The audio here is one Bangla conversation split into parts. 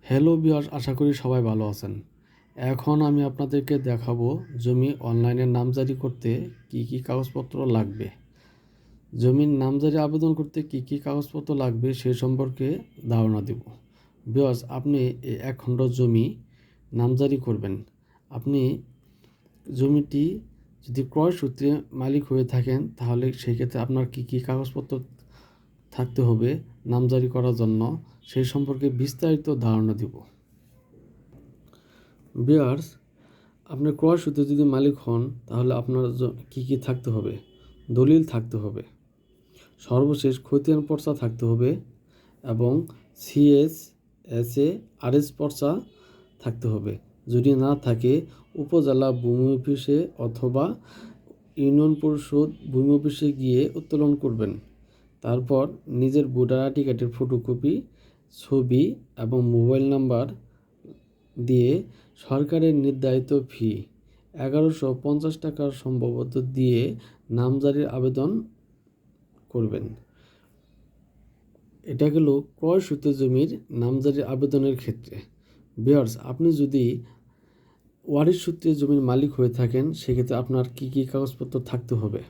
হ্যালো ভিউয়ার্স, আশা করি সবাই ভালো আছেন। এখন আমি আপনাদেরকে দেখাবো জমি অনলাইনে নামজারি করতে কি কি কাগজপত্র লাগবে। জমির নামজারি আবেদন করতে কি কি কাগজপত্র লাগবে সে সম্পর্কে ধারণা দেব। ভিউয়ার্স, আপনি এক খণ্ড জমি নামজারি করবেন। আপনি জমিটি যদি ক্রয় সূত্রে মালিক হয়ে থাকেন তাহলে সেক্ষেত্রে আপনার কি কি কাগজপত্র থাকতে হবে নামজারি করার জন্য সেই সম্পর্কে বিস্তারিত ধারণা দেব। ভিউয়ার্স, আপনি ক্রয় সূত্রে যদি মালিক হন তাহলে আপনার কি কি থাকতে হবে? দলিল থাকতে হবে, সর্বশেষ খতিয়ান পর্চা থাকতে হবে এবং সিএস এসএ আরএস পর্চা থাকতে হবে। যদি না থাকে উপজেলা ভূমি অফিসে অথবা ইউনিয়ন পরিষদ ভূমি অফিসে গিয়ে উত্তোলন করবেন। তারপর নিজের ভোটার আইডি কার্ডের ফটোকপি, ছবি এবং মোবাইল নাম্বার দিয়ে সরকারের নির্ধারিত ফি 1150 টাকার সম্ভবত দিয়ে নামজারির আবেদন করবেন। এটা গেল ক্রয় সূত্রে জমির নামজারির আবেদনের ক্ষেত্রে। ভিউয়ার্স, আপনি যদি ওয়ারিশ সূত্রে জমির মালিক হয়ে থাকেন সেক্ষেত্রে আপনার কি কি কাগজপত্র থাকতে হবে?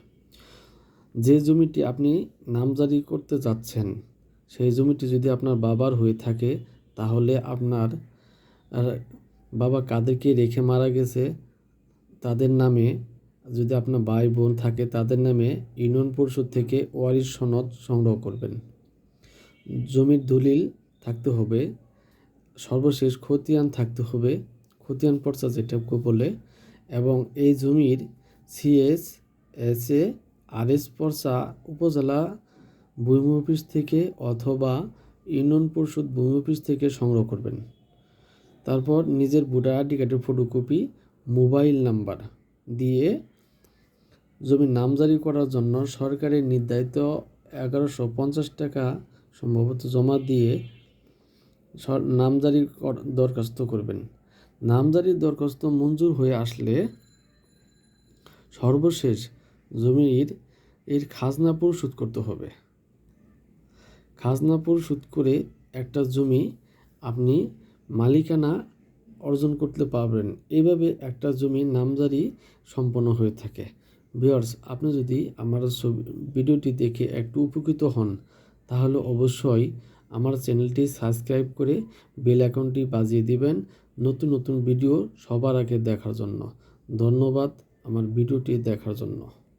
যে জমিটি আপনি নামজারি করতে যাচ্ছেন সেই জমিটি যদি আপনার বাবার হয়ে থাকে তাহলে আপনার বাবা কাদেরকে রেখে মারা গেছে তাদের নামে, যদি আপনার ভাই বোন থাকে তাদের নামে ইউনিয়ন পরিষদ থেকে ওয়ারিশ সনদ সংগ্রহ করবেন। জমির দলিল থাকতে হবে, সর্বশেষ খতিয়ান থাকতে হবে, খতিয়ান পর্চা যেটাকে বলে, এবং এই জমির সিএস এসএ আরএস পর্চা উপজেলা ভূমি অফিস থেকে অথবা ইউনিয়ন পরিষদ ভূমি অফিস থেকে সংগ্রহ করবেন। তারপর নিজের ভোটার আইডি কার্ডের ফটোকপি, মোবাইল নাম্বার দিয়ে জমি নামজারি করার জন্য সরকারের নির্ধারিত 1150 টাকা সম্ভবত জমা দিয়ে নামজারি দরখাস্ত করবেন। নামজারির দরখাস্ত মঞ্জুর হয়ে আসলে সর্বশেষ জমির খাজনা পরিশোধ করতে হবে। খাজনা পরিশোধ করে একটা জমি আপনি মালিকানা অর্জন করতে পারবেন। এইভাবে একটা জমি নামজারি সম্পন্ন হয়ে থাকে। ভিউয়ার্স, আপনি যদি আমার ভিডিওটি দেখে একটু উপকৃত হন তাহলে অবশ্যই আমার চ্যানেলটি সাবস্ক্রাইব করে বেল আইকনটি বাজিয়ে দিবেন নতুন নতুন ভিডিও সবার আগে দেখার জন্য। ধন্যবাদ আমার ভিডিওটি দেখার জন্য।